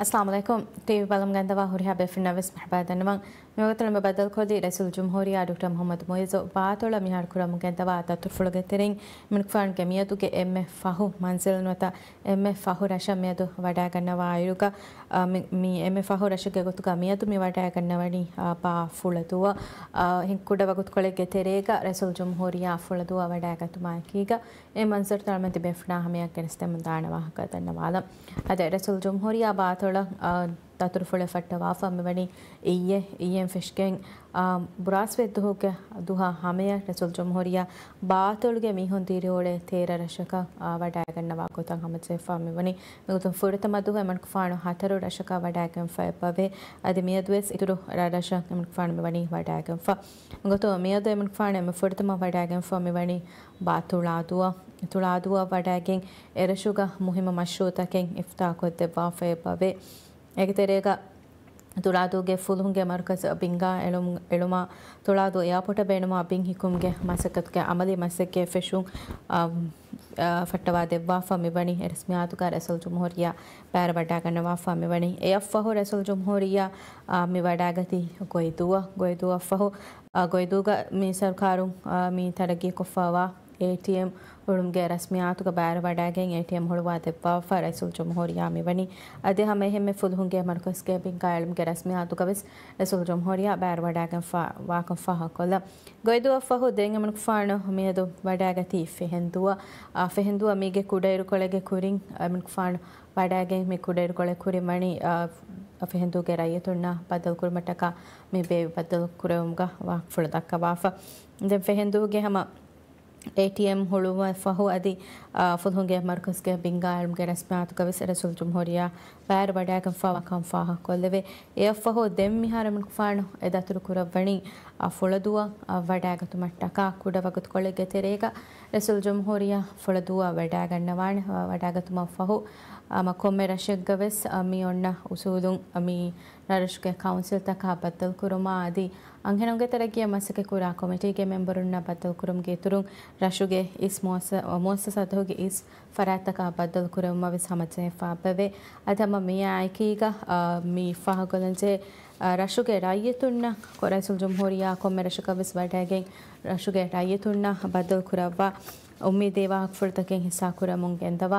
السلام عليكم تي بالم غندوا هوريها بفناوس محبادن من ميوتل مبادل كودي رئيس الجمهورية دكتور محمد مويز باتولا ميهار كرام غندوا تطرفلغترين من كفان جميعتو كي ام فاهو منزل نوتا ام فاهو رشا ميدو ودا غنوا ايروكا مي ام فاهو رشا گوتو ميدو مي ودا غنواني با فولتوا هن كودا وگت كولي گتريگا رئيس الجمهورية فولتوا ودا گتما كيگا ام منزل تالمنتي بفنا هميا كنستم دانوا كدنوالا هذا رئيس الجمهورية باتولا تطرفل فتوافا مبني إيه فشكين براسوي دوها همية رئيس الجمهورية باتولගේ මිහුන් තීරෝලේ තේර රශක වඩාගන්නවා කොතන් හැමචේෆා මෙවනි මෙතුන් ෆුරත මදුව එමන් කුෆාණු හතර රශක වඩාගන් ෆයපවේ අද මියදුවස් ඉතුරු රශක එමන් කුෆාණු මෙවනි වඩාගන් ෆ ගොතෝ මියද එමන් කුෆාණු එම ෆුරතම වඩාගන් ෆ මෙවනි තුලාදුව වඩාගෙන් එරශුග මුහිම මෂ්රූතකෙන් ඉෆ්තා කොද්දවා ෆයපවේ ඒකතරේක ತುಳಾದುಗೆ ಫುಲ್ಹುಂಗೆ ಮರ್ಕಸ್ ಬಿಂಗಾ ಎಳುಮಾ ತುಳಾದು ಏರ್ಪೋರ್ಟ್ ಬೇಣುಮಾ ಬಿಂಗ್ ಹಿಕುಂಗೆ ಮಸಕತ್ಗೆ ಅಮಲಿ ಮಸಕ್ಕೆ ಫೆಶು ಫಟ್ಟವಾದೆವ್ವಾ ಫಮಿವಣಿ ರಸ್ಮಿಯಾತುಕ ರಸಲ್ ಜುಮ್ಹೂರಿಯಾ ಪ್ಯಾರ ಬಡ್ಡಾಗನ್ನವಾ ಫಮಿವಣಿ ಎಫ್ಫಹು ರಸಲ್ ಜುಮ್ಹೂರಿಯಾ ಮಿ ವಡಾಗತಿ ಗೊಯ್ದುವ ಫಹು ಗೊಯ್ದುಗ ಮಿ ಸರ್ಕಾರು ಮಿ ತರಗಿ ಕೊಫವಾ ATM ಹುಳುಮ್ಗೆ ರಸ್ಮಿಯಾತುಗ ಬ್ಯಾರ ವಡಾಗೆನ್ ATM ಹುಳುವಾ ದೆವ್ವಾ ಫರೈಸುಲ್ ಜುಮ್ಹೂರಿಯಾ ಮಿವನಿ ಅದೆ ಹಮೆ ಹೆಮ್ಮೆ ಫುಲ್ಹುಂಗೆ ಮರ್ಕಸ್ಗೆ ಬಿಂಕಾ ಎಳುಮ್ಗೆ ರಸ್ಮಿಯಾತುಗ ವೆಸ್ ರಸೂಲ್ ಜುಮ್ಹೂರಿಯಾ ಬ್ಯಾರ ವಡಾಗೆನ್ ವಾಕಂ ಫಹ ಕೊಲ್ಲ ಗೊಯ್ದುವ ಫಹು ದೆಂಗೆ ಮನಕ್ ಫಾಣ ಮಿಯದು ವಡಾಗತಿ ಫೆಹೆಂದುವ ಮಿಗೆ ಕುಡೈರು ಕೊಳೆಗೆ ಕುರಿಂ ಮನಕ್ ಫಾಣ ವಡಾಗೆನ್ ಮಿ ಕುಡೈರು ಕೊಳೆ ಕುರಿ ಮಣಿ ಫೆಹೆಂದುಗೆ ರೈಯತುಣ್ಣ ಬದಲ್ ಕುರ್ಮಟಕ ಮಿ ಬೇ ಬದಲ್ ಕುರೆವುಮ್ಗ ವಾಕ್ ಫುಳ ದಕ್ಕ ವಾಫ ದೆನ್ ಫೆಹೆಂದುಗೆ ಹಮ ATM ಹುಳುವ ಫಹು ಅದಿ ಫುಲ್ಹುಂಗೆ ಮರ್ಕಸ್ಗೆ ಬಿಂಗಾ ಎಳ್ಮ್ಗೆ ರಸ್ಮಿಯಾತುಗ ವೆಸ್ ರಸೂಲ್ ಜುಮ್ಹೂರಿಯಾ ಬ್ಯಾರ ವಡಾಗಂ ಫಾವಕಂ ಫಾಹ ಕೊಲ್ಲವೆ ಎ ಫಹು ದೆಮ್ ಮಿಹಾರ ಮನ್ ಫಾಣು ಎದತುರು ಕುರವಣಿ ಫುಳದುವ ವಡಾಗತು ಮಟ್ಟಕ ಕುಡ ವಗತ್ ಕೊಳೆಗೆ ತೆರೇಗ ರಸೂಲ್ ಜುಮ್ಹೂರಿಯಾ ಫುಳದುವ ವಡಾಗನ್ನವಾಣ ವಡಾಗತು ಮಫಹು ಮಕೊಮ್ಮೆ ರಶಗ್ಗ ವೆಸ್ ಮಿ ಒಣ್ಣ ಉಸೂಲುಂ ಮಿ ನರಶ್ಗೆ ಕೌನ್ಸಿಲ್ ತಕ ಬದ್ದಲ್ ಕುರುಮಾ ಅದಿ ಅಂಗನಂಗೆ ತರಗಿಯ ಮಸಕೆ ಕುರಾ ಕಮಿಟಿಗೆ ಮೆಂಬರುನ್ನ ಬದ್ದಲ್ ಕುರುಮ್ಗೆ ತುರುಂ ರಶುಗೆ ಇಸ್ ಮುಅಸ್ಸಸತುಗೆ ಇಸ್ ಫರಾತಕ ಬದ್ದಲ್ ಕುರುಮ ವೆಸ್ ಹಮಚೆ ಫಾಬವೆ ಅದಮ ಮಿ ಆಯ್ಕೀಗ ಮಿ ಫಹಗೊಲಂಜೆ ರಶುಗೆ ರಾಯತುನ್ನ ರೈಸುಲ್ ಜುಮ್ಹೂರಿಯಾ ಕೊಮ್ಮೆ ರಶಕ ವೆಸ್ ವಡಾಗೆ ರಶುಗೆ ರಾಯತುನ್ನ ಬದ್ದಲ್ ಕುರವ್ವ ಉಮ್ಮಿದೇವಾ ಫುರ್ತಕೆ ಹಿಸ್ಸಾ ಕುರಮುಂಗೆ ಎಂದವ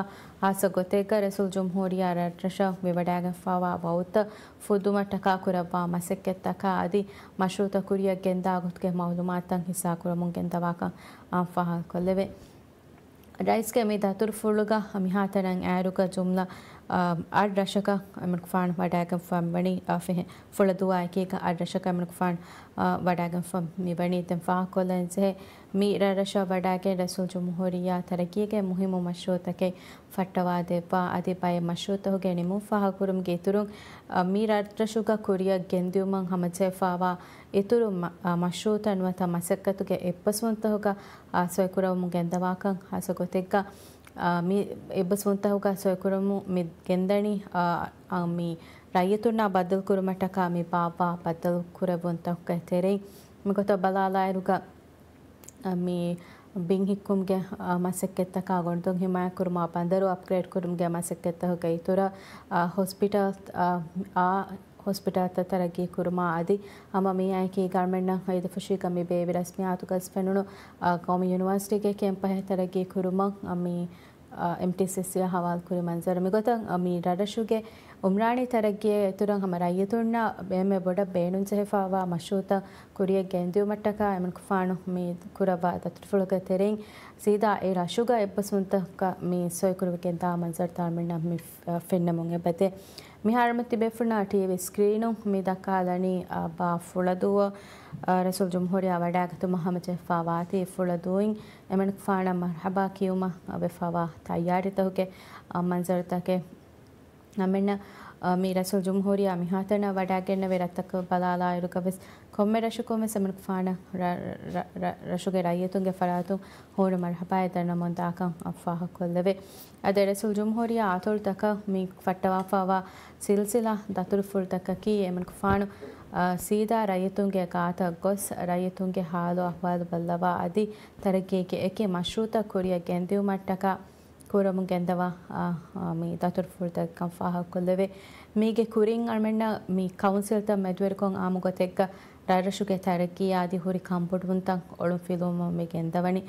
ಆಸ ಗೊತ್ತೇಗ ರಸೂಲ್ ಜುಮ್ಹೂರಿಯಾ ರಟ್ರಶ ವಿವಡಾಗ ಫಾವಾ ಬೌತ ಫುದುಮ ಟಕಾ ಕುರವ್ವ ಮಸಕ್ಕೆ ತಕ ಅದಿ ಮಶ್ರೂತ ಕುರಿಯ ಗೆಂದ ಗೊತ್ಗೆ ಮೌಲುಮಾತಂ ಹಿಸ್ಸಾ ಕುರಮುಂಗೆ ಎಂದವಾಕ ಫಹ ಕೊಲ್ಲೆವೆ ರೈಸ್ के मी दातुर फुलुगा मिहातरंग एरुका जुमला आठ रशका अमन फान वडागम फम बनी फे फुल दुआ के का आठ रशका अमन फान वडागम फम मी बनी तम फा कोलन से मी रशा वडागे रसूल जमहूरिया तरक्की के मुहिम मशरूत के फटवा दे पा आदि पाए मशरूत हो गए निमु फा कुरुम गे तुरुं मी रशुका कुरिया गेंद्युमं हमचे फावा इतुरु मशरूत अन्वता मसक्कतुगे एಪ್ಪಸ್ವಂತಹುಗ ಸೊಯಕುರಮು ಗೆಂದವಾಕಂ ಹಸಗೊತೆಗ್ಗ ಮಿ ಎಬ್ಬಸ್ವಂತಹುಗ ಸೊಯಕುರಮು ಮಿ ಗೆಂದಣಿ ಮಿ ರೈಯತುನ್ನ ಬದಲ್ ಕುರುಮಟಕ ಮಿ ಬಾಬಾ ಬದಲ್ ಕುರವಂತಹುಗ ತೆರೆ ಮಿಗೊತ ಬಲಾಲಾಯರುಗ ಮಿ ಬಿಂಗ್ ಹಿಕ್ಕುಮ್ಗೆ ಮಸಕ್ಕೆತ್ತಕ ಗೊಂಡೊಂ ಹಿಮಾಯ ಕುರುಮ ಬಂದರು ಅಪ್ಗ್ರೇಡ್ ಕುರುಮ್ಗೆ ಮಸಕ್ಕೆತ್ತಹುಗ ಇತುರ ಹಾಸ್ಪಿಟಲ್ ಹಾಸ್ಪಿಟಲ್ ತರಗಿ ಕುರುಮಾ ಅದಿ ಅಮ ಮಿ ಆಯ್ಕೆ ಗಾರ್ಮೆಂಟ್ನ ಐದು ಫುಶಿ ಕಮ್ಮಿ ಬೇಬಿ ರಸ್ಮಿಯಾತು ಕಸ್ಪೆನುನು ಕೌಮಿ ಯೂನಿವರ್ಸಿಟಿಗೆ ಕೆಂಪ ತರಗಿ ಕುರುಮ ಅಮ್ಮಿ MTCC ಹವಾಲ್ ಕುರಿ ಮಂಜರ್ ಮಿಗೊತ ಮಿ ರಡಶುಗೆ ಉಮ್ರಾಣಿ ತರಗಿ ತುರಂಗ ಹಮ ರೈಯತುಣ್ಣ ಬೇಮೆ ಬೊಡ ಬೇಣುಂ ಜೆಫಾವಾ ಮಶೂತ ಕುರಿಯ ಗೆಂದಿಯು ಮಟ್ಟಕ ಎಮನ್ ಕುಫಾಣು ಮಿ ಕುರಬಾ ತತ್ಫುಳಗ ತೆರೆಂಗ್ ಸೀದಾ ಎ ರಶುಗ ಎಬ್ಬಸುಂತ ಮಿ ಸೊಯ್ ಕುರುವಕೆಂತ ಮಂಜರ್ ತಾಳ್ಮೆಣ್ಣ ಮಿ ಫೆನ್ನಮುಂಗೆ ಬತೆ මිහාරමති බෙෆුනා ටීවී ස්ක්‍රීනු මේ දක්කාලනි බා ෆුලදුව රසූල් ජම්හූරියා වඩාගතු මහමද ෆාවාති ෆුලදුයින් එමන් ෆාණ මර්හබා කියුම බෙෆාවා තයාරිතහුගේ මන්සරතකේ නමෙන්න මේ රසූල් ජම්හූරියා මිහාතන වඩාගෙන වෙරත්තක බලාලා ඉරුකවස් කොම්මෙ රශුකොම සමන් ෆාණ රශුගේ රායතුන්ගේ ෆරාතු හෝර මර්හබා එතන මොන්දාකම් අෆාහ කොල්ලවේ අද රසූල් ජම්හූරියා ආතොල් තක මේ ෆට්ටවා ෆාවා ಸಿಲ್ಸಿಲಾ ದತುರು ಫುಲ್ತಕಕಿ ಎಮನ್ ಕುಫಾಣು ಸೀದಾ ರೈಯತುಂಗೆ ಕಾತ ಗೊಸ್ ರೈಯತುಂಗೆ ಹಾಲು ಅಹ್ವಾಲು ಬಲ್ಲವಾ ಅದಿ ತರಗೇಗೆ ಏಕೆ ಮಶ್ರೂತ ಕುರಿಯ ಗೆಂದಿಯು ಮಟ್ಟಕ kuram gendawa mi datur furta kan faha kolleve mige kuring armenna mi council ta medwer kon amugotekka rarashuge taraki adi huri kampoduntan olum filum mi gendawani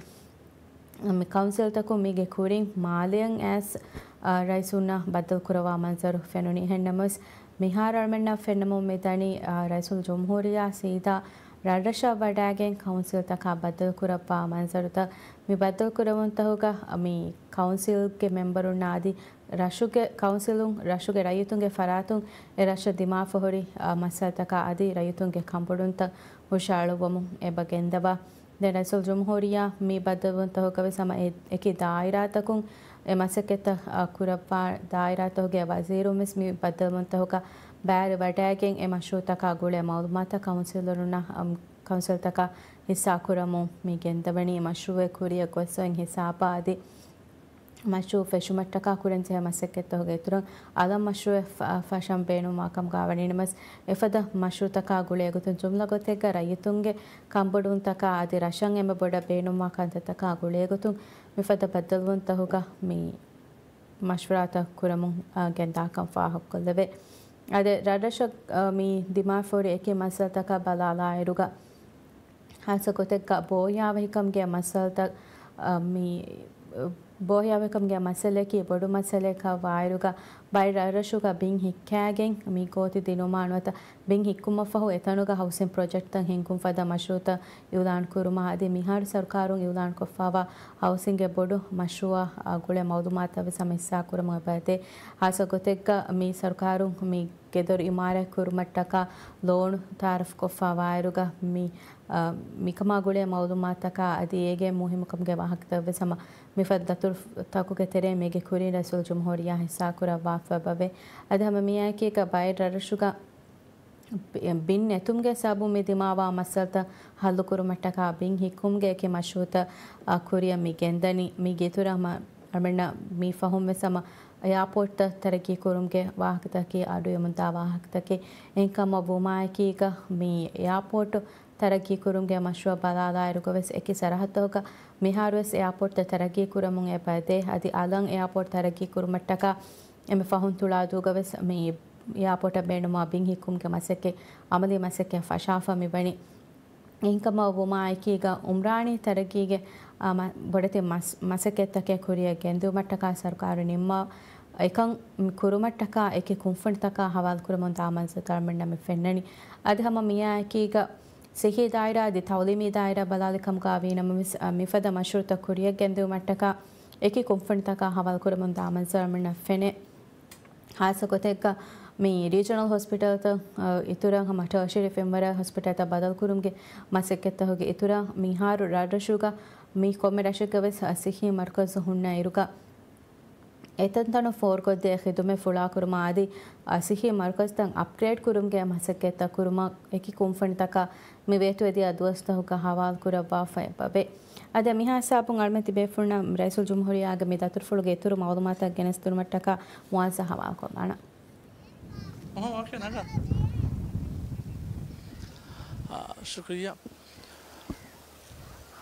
mi council ta ko mige kuring malian as raisuna badal kurawa manzaru fenuni hennamus mihar armenna fennamu medani raisul jumhuriya sida Radasha Vadagen Council taka badal kurapa manzaruta mi badal kurawuntahuga mi council ke memberu nadi rashuge councilung rashuge rayutunge faratung e rasha dima fahori masal taka adi rayutunge kampodunta hushaluwamu e bagendaba de rasul jumhuriya mi badaluntahuga ve sama eki daira takun e masaketa kurapa daira toge waziru mis mi badaluntahuga බෑර වටෑගෙන් එම ශූතකා ගුಳೆ මෞදුමාත කවුන්සිලරුණ කවුන්සිල්තක හිසා කුරමු මේ ගෙන්දවනී මශරුවේ කුරිය ගොස්සෙන් හිසාපාදි මශරු ෆෙෂුමට්ටකා කුරෙන්සිය මසෙක්කෙත්තෝගේ තුරන් අලම් මශරුවේ ෆෂම් බේනු මාකම් ගාවනීනමස් එෆද මශරුතකා ගුಳೆ ගුතුන් ජුම්ලා ගොතෙක රයිතුන්ගේ කම්බඩුන් තකා ආදි රෂන් එම බොඩ බේනු මාකන්තතකා ගුಳೆ ගුතුන් මිෆද බද්දල්වුන් තහුගා මේ මශවරාත කුරමු ගෙන්දාකම් ෆාහක් කොල්ලවේ ade radashak mi dimafori eke masaltaka balala iruga hasa kotekka boyavehikam ge masalta mi boyavehikam ge masale ki bodu masale ka vairuga bai radashuga bin hikkagen mi goti dinomanwata bin hikkuma fahu etanuga housing project tan hinkum fada mashruta yulan kuruma ade mihar sarkarun yulan kofawa housing ge bodu mashrua gule maudumata ve samissa kurama bate hasa kotekka mi sarkarun mi gedor imare kurmattaka loan tarif kofa vairuga mi mikama gule maudumataka adi ege muhimukam ge wahakta ve sama mi faddatur taku ge tere mege kurin rasul jumhuriya hissa kura wafa bave adhama miya ki ka bayr rashuga bin netumge sabu mi dimawa masalta hallu kurmattaka bin hikumge ke mashuta kuriya mi gendani mi geturama armenna mi fahum ve sama airport taraki kurumge wahakatake adu yamunta wahakatake enkama bumaakika mi airport taraki kurumge mashwa balala irugoves eki sarahatoga miharwes airport taraki kurumun ebade adi alang airport taraki kurumattaka eme fahun tuladugoves mi airport benuma bin hikumge maseke amali maseke fashafa mi bani enkama bumaakika umrani tarakige bodete masakettake kuriya gendumattaka sarkaru nimma ekan kurumattaka eke kunfantaka hawal kurumun taman satarmenna me fennani adhama miya ekiga sehi daira di tawlimi daira balalikam gavina mifada mashruta kuriya gendumattaka eke kunfantaka hawal kurumun taman satarmenna fene hasa kotekka mi regional hospital ta itura hama tertiary femara hospital ta badal kurumge maseketta hoge itura miharu radashuga mi komerashikaves asihi markaz hunna iruka etantano for kodde khidume fula kurma adi asihi markaz tan upgrade kurumge maseketta kuruma eki kumfanitaka mi vetu edi adwasta hoka hawal kuraba fa babe ade miha sapun almeti befurna raisul jumhuriya aga mi datur fuluge ituru mawlumata genes turmattaka muansa hawal komana اوكي نعم شكرا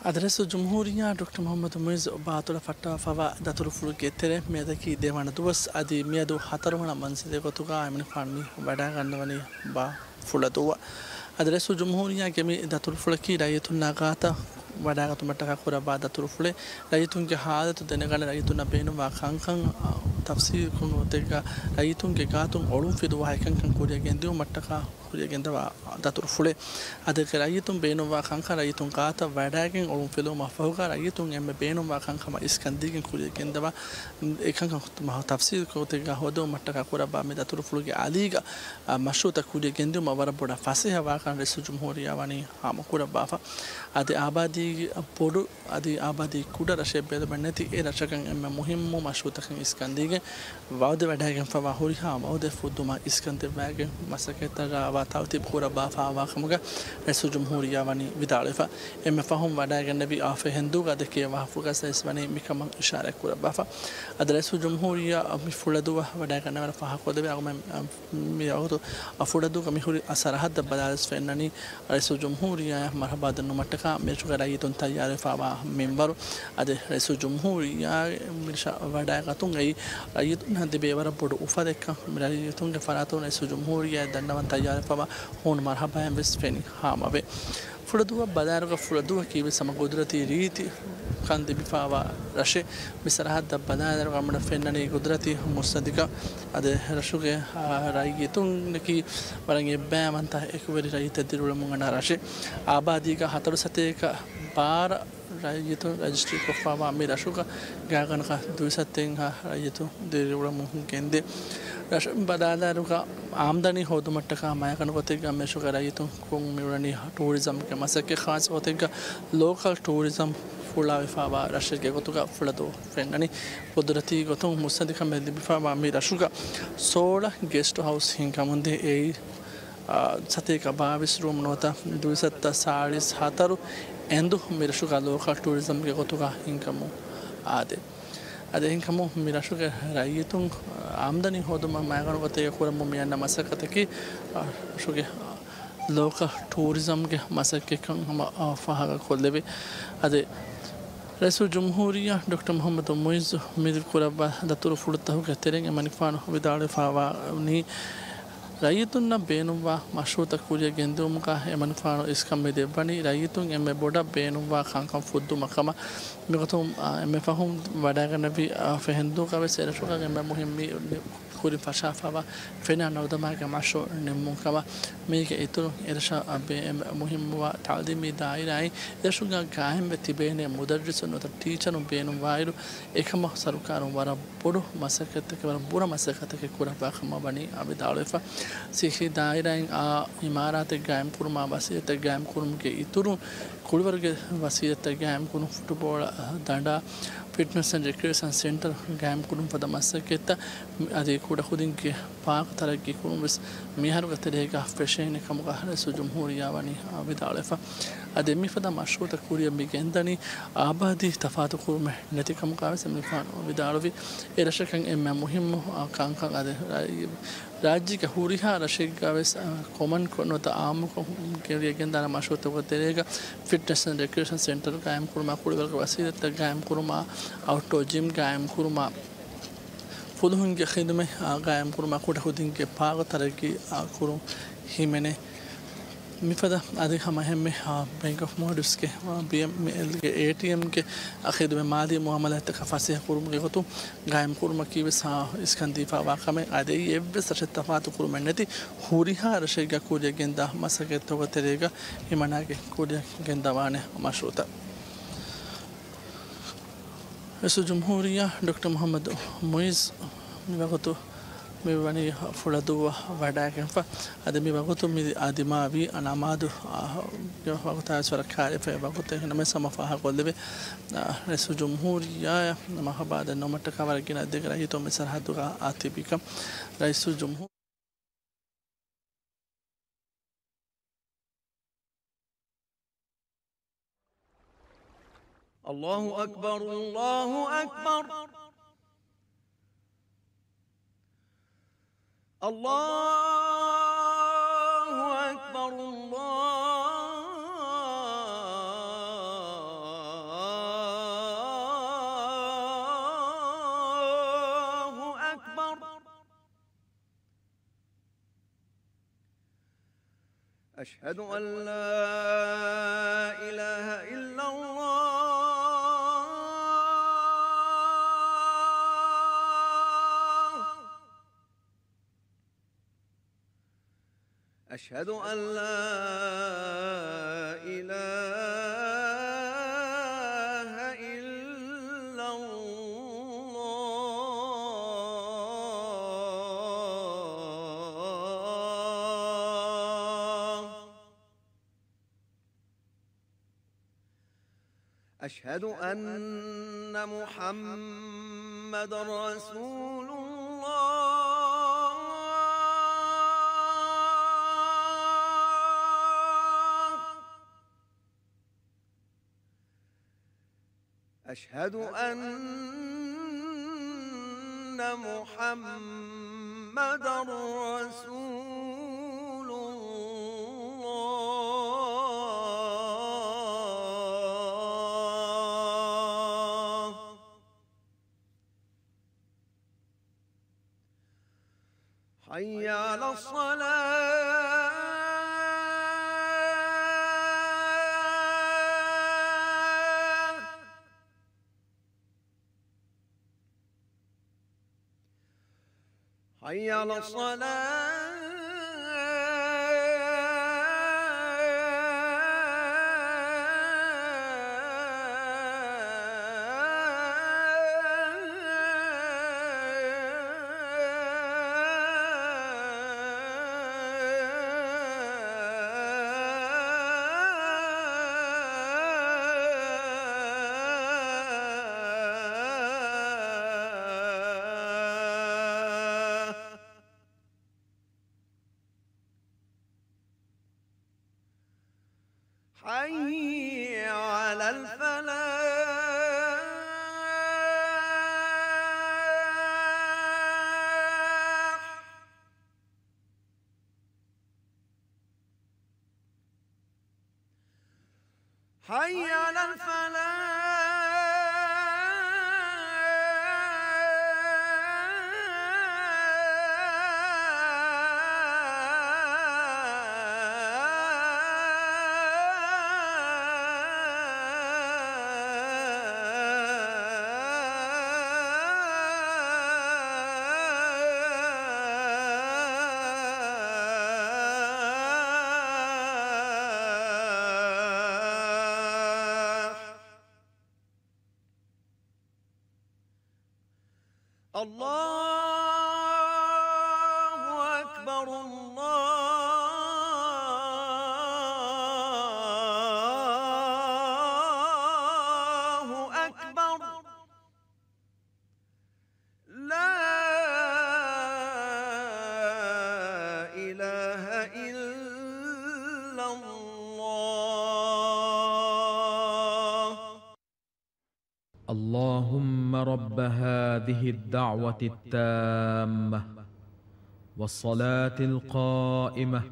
أدرس الجمهورية دكتور محمد مويز باتولا فتا فوا داتور فلوكي ترى ميدكي ديوانا دوس أدي ميدو حترونا منسدي كتوكا من فارمي وبعدها عندنا با فلاتوا أدرس الجمهورية كمي داتور فلوكي رايتون ناقاتا وبعدها كتومتها كورا بعد داتور فلي رايتون كهذا تدنيكان رايتون بينو وخانخان تفسير كونو تيكا رايتون كاتون علوم في دوا هيكان كان كوريا جندو متكا كوريا جندا داتور فلي أدك رايتون بينو وخانخان رايتون كاتا وبعدها علوم في دوا مفهوكا رايتون يم بينو وخانخان ما إسكندرين كوريا جندا إكان ما تفسير كونو تيكا هودو متكا كورا بعد داتور فلوكي عليكا مشروط كوريا جندو ما ورا بودا فاسها واقعا رئيس الجمهورية واني هم كورا بافا أدي آبادي بودو أدي آبادي كودا رشة بيد بنتي إيه رشة كان إما مهم مشروط كان إسكندرين وعود بدها فواهوري هم وعود فودو ما إسكندر باعن مسكت ترى توتيب كورة بافا واقمك رئيس الجمهورية وني بدالفا إما فهم وداعي النبي آفه هندو قد كي وافوق سيس وني مكمل إشارة كورة بافا رئيس الجمهورية مفردو وداعي النبي فها كود بيعمل ميعود أفردو كميهوري أسرها دبلالس فإنني رئيس الجمهورية مرحبا دنو متكا ميشو غراي تون تيار فاوا ممبر أده رئيس الجمهورية ميشا وداعي قطون أي رئيتون هندي بيبر بدو أفادك رئيتون كفاراتون رئيس الجمهورية دنوان تيار فاوا هون مرحبا هم بس فيني هاما به فردوه بدارك فردوه كي بسما قدرتي ريتي كان دي بفاوا رشة بسرعة بدارك عمر فناني قدرتي مصدقة هذا رشوكه رايجتون نكى برانجي بام أنت إكبري راي تديروا لمغنا رشة آبادي كا هترو ستة بار رايجتون رجستري كفاوا مي رشوكا جاكن كا دوساتين ها رايجتون ديروا لمغن كنده رش بدارك आमदनी हो तो मट्टा का माया कन होते का मैं शुक्र है तो कुंग मिलनी टूरिज्म के मसक के खास होते का लोकल टूरिज्म फुला विफावा रशे के तो का फुला तो फ्रेंडनी कुदरती को तो मुझसे दिखा मैं विफावा मेरा शुक्र 16 गेस्ट हाउस हिंका मुंदे ए सते का 22 रूम नोता 240 एंदु मेरा शुक्र लोकल टूरिज्म के तो का हिंका मु आदे अदे हिंकमो मेरा शुक्र राई तुम आमदनी हो तो मैं अगर कहते हैं कोई मुम्मी अन्ना मसक कहते कि शुक्र लोकल टूरिज्म के मसक के कंग हम फाहा खोल देवे अदे रئيس الجمهورية دكتور محمد مويز ميد كوربا دكتور فلته كتيرين منفعن بدار فاوا ني رأيتون بينوا مشروط كوريا جندوم كا منفعن إسكام مدبني رأيتون إم بودا بينوا خانكم فودو مكما مقتوم إم فهم بداعنا نبي فهندو كا بس إرشوا كا إم مهمي كوري فشا فاوا فينا نودا ما كا مشروع نمو كا ميك إتلو إرشا أبي مهم وتعليمي دايرة إرشوا كا كاهم بتبين مدرس نوتا تيشر بينوا وايرو إكما سركارو ورا بورو مسكتة كورا بورا مسكتة كورا باخما بني أبي دارفا سيخي دايرة إمارات الجام كورما وسيلة الجام كورم كي إتلو كل ورق وسيلة الجام كورم فوتبول داندا فيتنس एंड रिक्रिएशन सेंटर गैम कुरुम पदा मसकेता अदे कोड़ा खुदिन के पाक तरह की कुरुम बस मिहर गते रहेगा फैशन ने कम का रئيس الجمهورية वानी विदालफा अदे मी पदा मशरूत कुरिया मिगेंदनी आबादी तफात कुरुम नती कम का से मिफान विदालवी एरशकन एम मुहिम कांग कांग अदे राज्य के हुरिहा रशिक गावेस कॉमन कोनो ता आम को के गेंदाना मशरूत गते रहेगा फिटनेस एंड रिक्रिएशन सेंटर गैम कुरुमा कुड़ी वर्ग वसीलत गैम कुरुमा आउटडोर जिम गैम कुरुमा फुलहुन के खिदमे गैम कुरुमा कोटा खुदिन के पाग तरह की कुरुम ही मैंने मिफदा आदि हम में बैंक ऑफ मोडिस के BML के ATM के आखिर में मादी मुआमला तकफासे कुरुम के तो गैम कुरुमा की बस इसकंदीफा वाक़ा में आदि ये बस तफात कुरुम नती हुरिहा रशेगा कोरिया गेंदा मसके तो तेरेगा हिमना के कोरिया गेंदा वाने मशरूता रئيس الجمهورية دكتور محمد مويز ميبغتو ميباني فلادو واداكن فا هذا ميبغتو مي ادما بي انا مادو وقت اسفر كاري فبغتو هنا مسما فها قلبي رئيس الجمهورية ما بعد انه متكبر كنا دغرا يتو مسر حدو اتي بكم رئيس الجمهور الله أكبر الله أكبر الله أكبر الله أكبر أشهد أن لا إله إلا الله أشهد أن لا إله إلا الله أشهد أن محمد رسول الله أشهد أن محمدا رسول الله حي على الصلاة حي على الصلاة حي على الفلاح حي على الله أكبر الله أكبر لا إله إلا الله اللهم رب هذه الدعوة التامة والصلاة القائمة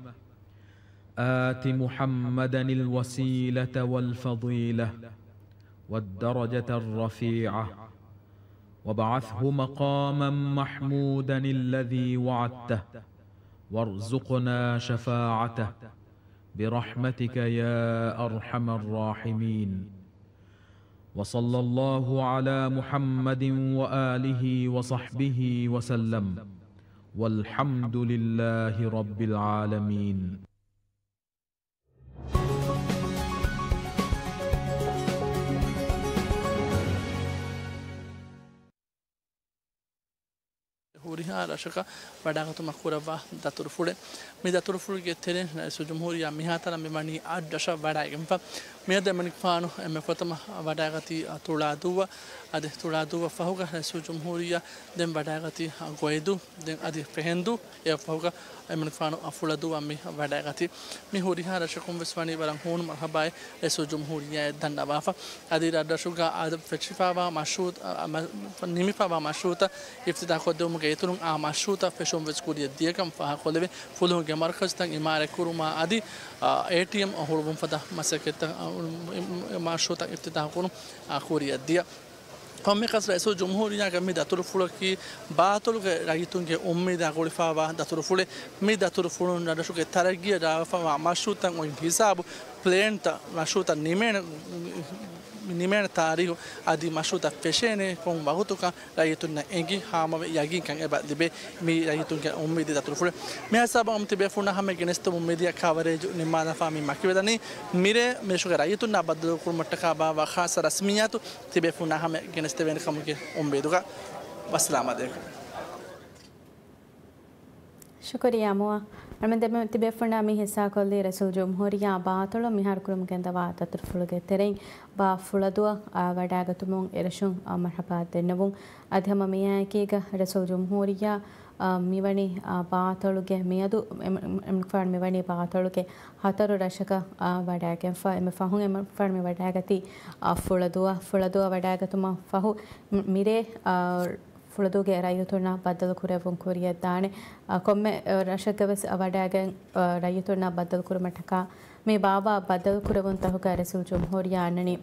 آت محمدا الوسيلة والفضيلة والدرجة الرفيعة وابعثه مقاما محمودا الذي وعدته وارزقنا شفاعته برحمتك يا أرحم الراحمين. وصلى الله على محمد وآله وصحبه وسلم والحمد لله رب العالمين. huriha rashaka badagatu makurava datur fude me datur fuge tere su jumhuriya mihatara me mani ad dasha badagem me da manik faanu me fatama badagati atula duwa ade tula duwa fahuga su jumhuriya dem badagati goedu dem ade pehendu e fahuga manik faanu afula duwa me badagati me huriha rashakum viswani balang hon marhabai su jumhuriya danda bafa ade radashuga ad fechifa mashut nimifa mashuta iftida kodum يترون مشروطة فيشون وسكولية ديكم فهقولي فلهم جماركز تان إمارة كروما عادي ATM أهربهم فدا مسكت مشروطة افتتاح كروم كوريا ديا هم كسر رئيس الجمهورية كم داتور فلو كي باتول كرايتون كي أمي داخل فابا داتور فلو مي داتور فلو ندرسوا كتارجية دافع مشروطة وإنحساب بلان تا مشروطة نيمين تاريخ أدي مشروطة فشينة كون بعوتوكا رايتون نعيجي هام يعين كان إبادة لبي مي رايتون كأمي داتور فلو مي حساب أم تبي فونا هم جنست أمي ديا كافرج نماذا فامي ماكيوداني ميرة مشوا رايتون نبادل كل متكابا وخاص رسمياتو تبي فونا هم جنست بين خمسة أمي دوكا والسلام عليكم. شكرا موا أنا تبي فرنا مي حسا كلي رسول جمهورية باطلو ميهار كرم كندا باتا ترفلوجي ترين با فلادوا وداعتمون إرشون مرحبا دنبون أدهم مياه كيجا رسول جمهورية මිවනි පාතලුගේ මියදු එම්ෆාන් මිවනි පාතලුගේ හතරු රශක වඩාගෙන් ෆා එම ෆහුන් එම ෆාන් මි වඩාගති ෆුලදුව වඩාගතුම ෆහු මිරේ ಫುಳದುಗೆ ರೈಯುತುನ ಬದ್ದಲು ಕುರೆವುಂ ಕುರಿಯದ್ದಾನೆ ಕೊಮ್ಮೆ ರಶಕವೆಸ್ ವಡಾಗೆನ್ ರೈಯುತುನ ಬದ್ದಲು ಕುರುಮಟಕ ಮೇ ಬಾಬಾ ಬದ್ದಲು ಕುರೆವುಂ ತಹುಕ ರಸೂಲ್ ಜುಮ್ಹೂರಿಯಾ ಅನ್ನನಿ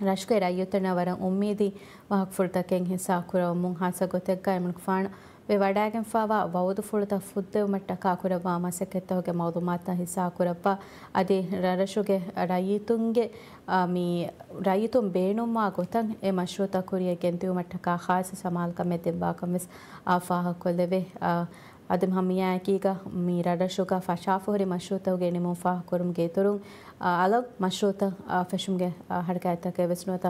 ರಶ್ಕೆ ರೈಯುತುನ ವರಂ ಉಮ್ಮೀದಿ ವಾಹಕ್ ಫುಳ್ತಕೆನ್ ಹಿಸಾ ಕುರವುಂ ಹಾಸ ಗೊತೆಗ್ಗ ಎಮುನ್ ಫಾಣ ವೆ ವಡಾಗೆನ್ ಫಾವಾ ವೌದು ಫುಳ್ತ ಫುದ್ದೆ ಮಟ್ಟಕ ಕುರವಾ ಮಸಕೆತ್ತಹುಗೆ ಮೌದುಮಾತ ಹಿಸಾ ಕುರಪ್ಪ ಅದಿ ರಶುಗೆ ರೈಯುತುಂಗೆ ಮೀ ರೈತುಂ ಬೇಣುಮ್ಮಾ ಗೊತಂ ಎ ಮಶ್ರೂತ ಕುರಿಯ ಗೆಂತಿಯು ಮಟ್ಟಕ ಖಾಸ ಸಮಾಲ್ಕಮೆ ದೆಬ್ಬಾಕಮೆಸ್ ಆಫಾಹ ಕೊಲ್ಲೆವೆ ಅದಂ ಹಮಿಯಾಕೀಗ ಮೀ ರಡಶುಗ ಫಶಾಫುರಿ ಮಶ್ರೂತವುಗೆ ನಿಮು ಫಾಹ ಕುರುಂ ಗೇತುರುಂ ಅಲಗ್ ಮಶ್ರೂತ ಫೆಶುಂಗೆ ಹಡಕಾಯ್ತಕೆ ವೆಸ್ನುತ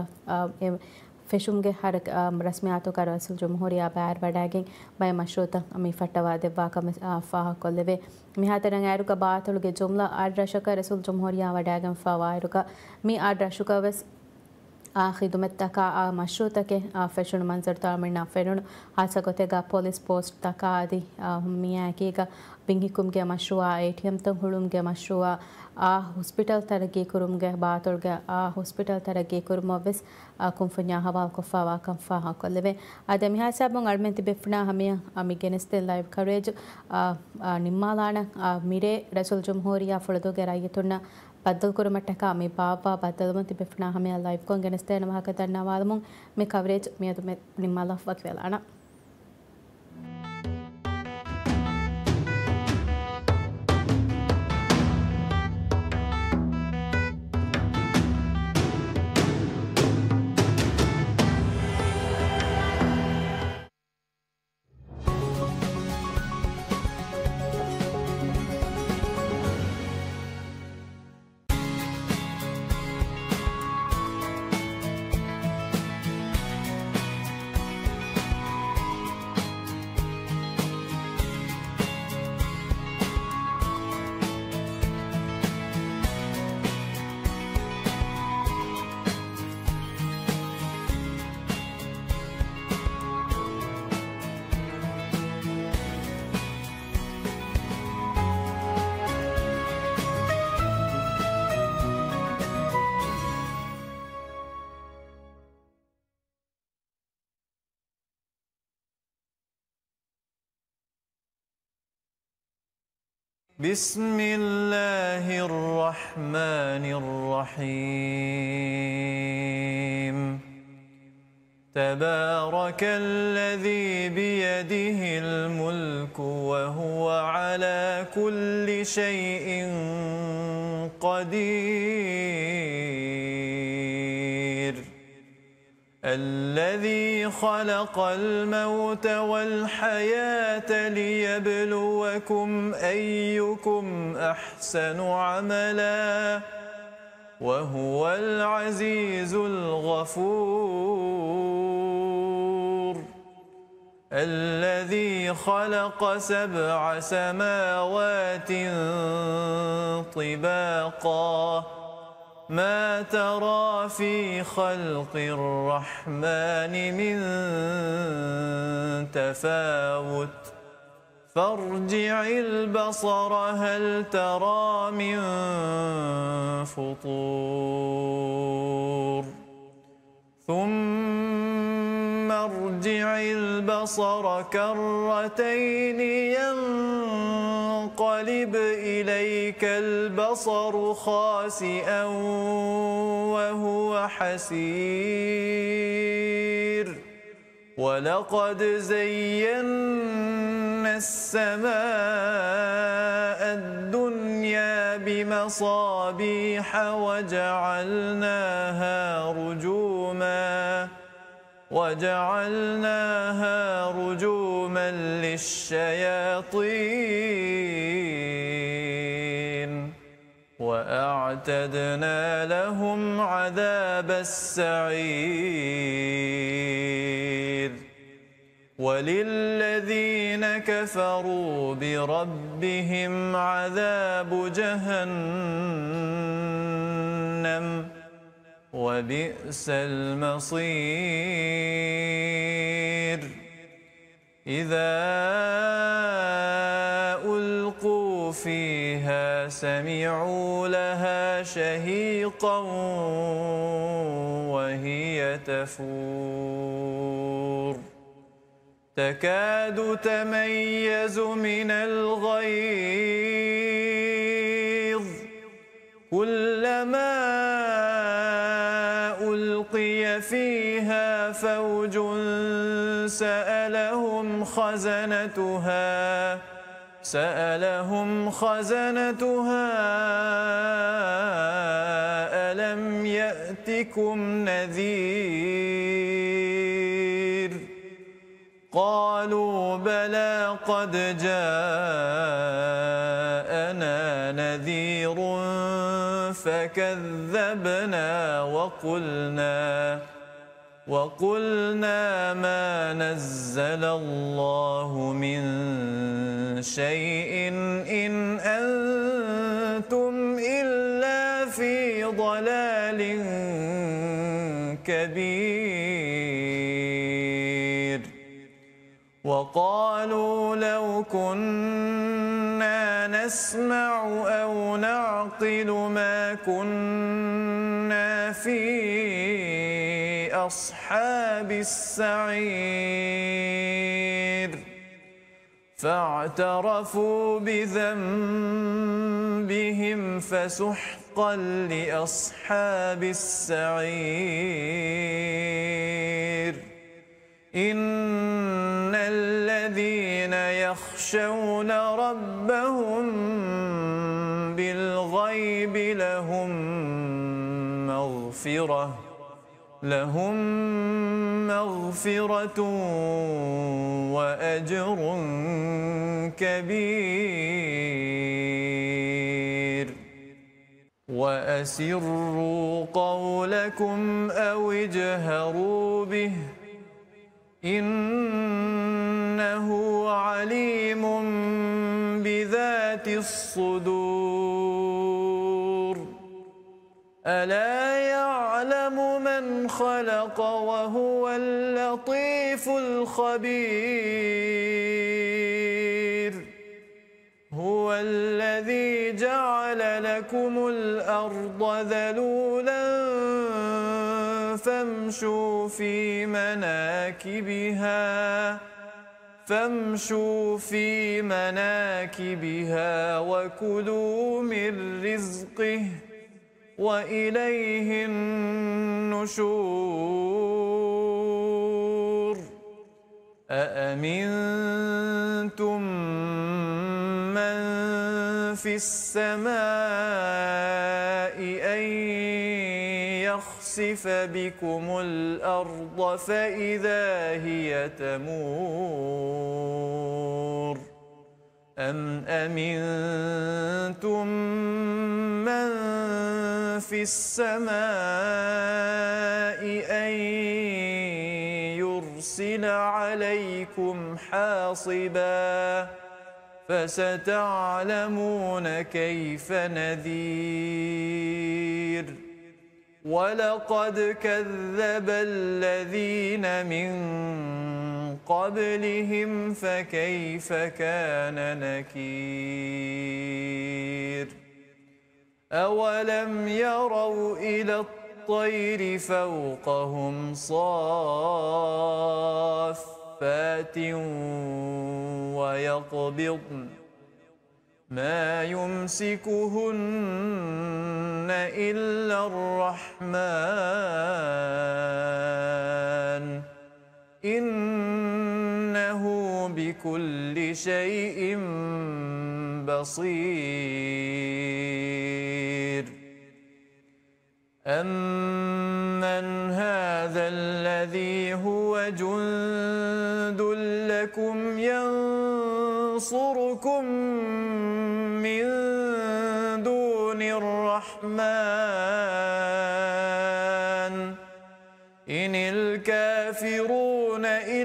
ಫೆಶುಂಗೆ ಹರಕ ರಸ್ಮಿಯಾತು ಕರ ರಸೂಲ್ ಜುಮ್ಹೂರಿಯಾ ಬಾರ್ ವಡಾಗೆನ್ ಬಯ ಮಶ್ರೂತ ಮಿ ಫಟ್ಟವಾ ದೆಬ್ಬಾಕಮೆಸ್ ಆಫಾಹ ಕೊಲ್ಲೆವೆ මිහතරන් ඇරුක බාතලුගේ ජුම්ලා ආඩ්‍රශක රසූල් ජුම්හූරියා වඩාගම් ෆවායිරුක මේ ආඩ්‍රශුක වෙස් ಖಿದುಮೆತ್ತಕ ಮಶ್ರೂತಕ್ಕೆ ಫೆಶನ್ ಮಂಜರ್ ತಾಮಿಣ್ಣ ಫೆರುಣು ಹಾಸಗೊತೆಗ ಪೊಲೀಸ್ ಪೋಸ್ಟ್ ತಕ ಆದಿ ಮಿಯಾಕೀಗ ಬಿಂಗಿಕುಮ್ಗೆ ಮಶ್ರೂଆ ATM ತಂ ಹುಳುಮ್ಗೆ ಮಶ್ರೂଆ ಹಾಸ್ಪಿಟಲ್ ತರಗಿ ಕುರುಮ್ಗೆ ಬಾತುಳ್ಗೆ ಹಾಸ್ಪಿಟಲ್ ತರಗಿ ಕುರುಮವೆಸ್ ಕುಂಫನ್ಯಾ ಹವಾಲ್ ಕೊಫಾವಾ ಕಂಫಾ ಹಾಕೊಲ್ಲೆವೆ ಅದ ಮಿಹಾಸಾಬಂ ಅಳ್ಮೆಂತಿ ಬೆಫ್ನಾ ಹಮಿಯ ಅಮಿಗೆನೆಸ್ತೆ ಲೈವ್ ಕವರೇಜ್ ನಿಮ್ಮಾಲಾಣ ಮಿರೆ ರಸೂಲ್ ಜುಮ್ಹೂರಿಯಾ ಫುಳದುಗೆ ರೈಯತುನ್ನ ಬದ್ದಲ್ ಕುರುಮಟ್ಟಕ ಮಿ ಬಾಬಾ ಬದ್ದಲ್ಮಂತಿ ಬೆಫ್ನಾ ಹಮಿಯ ಲೈವ್ ಕೊಂಗೆನೆಸ್ತೆ ನಮಹಕ ತನ್ನವಾದಮುಂ ಮಿ ಕವರೇಜ್ ಮಿಯದು ಮೆ ನಿಮ್ಮಾಲ ವಕ್ವೆಲಾಣ بسم الله الرحمن الرحيم تبارك الذي بيده الملك وهو على كل شيء قدير الذي خلق الموت والحياة ليبلوكم أيكم أحسن عملا وهو العزيز الغفور الذي خلق 7 سماوات طباقا ما ترى في خلق الرحمن من تفاوت فارجع البصر هل ترى من فطور ثم ارجع البصر كرتين ينقلب إليك البصر خاسئا وهو حسير ولقد زينا السماء الدنيا بمصابيح وجعلناها رجوما للشياطين وأعتدنا لهم عذاب السعير وللذين كفروا بربهم عذاب جهنم وبئس المصير إذا ألقوا فيها سمعوا لها شهيقا وهي تفور تكاد تميز من الغيظ كلما ألقي فيها فوج سألهم خزنتها ألم يأتكم نذير قالوا بلى قد جاءنا نذير فكذبنا وقلنا ما نزل الله من شيء إن أنتم إلا في ضلال كبير وقالوا لو كنا نسمع أو نعقل ما كنا في أصحاب السعير فاعترفوا بذنبهم فسحقا لأصحاب السعير إن الذين يخشون ربهم بالغيب لهم مغفرة وأجر كبير وأسروا قولكم أو اجهروا به إنه عليم بذات الصدور ألا يعلم من خلق وهو اللطيف الخبير هو الذي جعل لكم الأرض ذلولا فامشوا في مناكبها وكلوا من رزقه وإليه النشور أأمنتم من في السماء أن يخسف بكم الأرض فإذا هي تمور أم أمنتم من في السماء أن يرسل عليكم حاصبا فستعلمون كيف نذير ولقد كذب الذين من قبلهم فكيف كان نكير أولم يروا إلى الطير فوقهم صافات ويقبضن ما يمسكهن إلا الرحمن إنه بكل شيء بصير أمن هذا الذي هو جند لكم ينصركم من دون الرحمن إن الكافرون إلا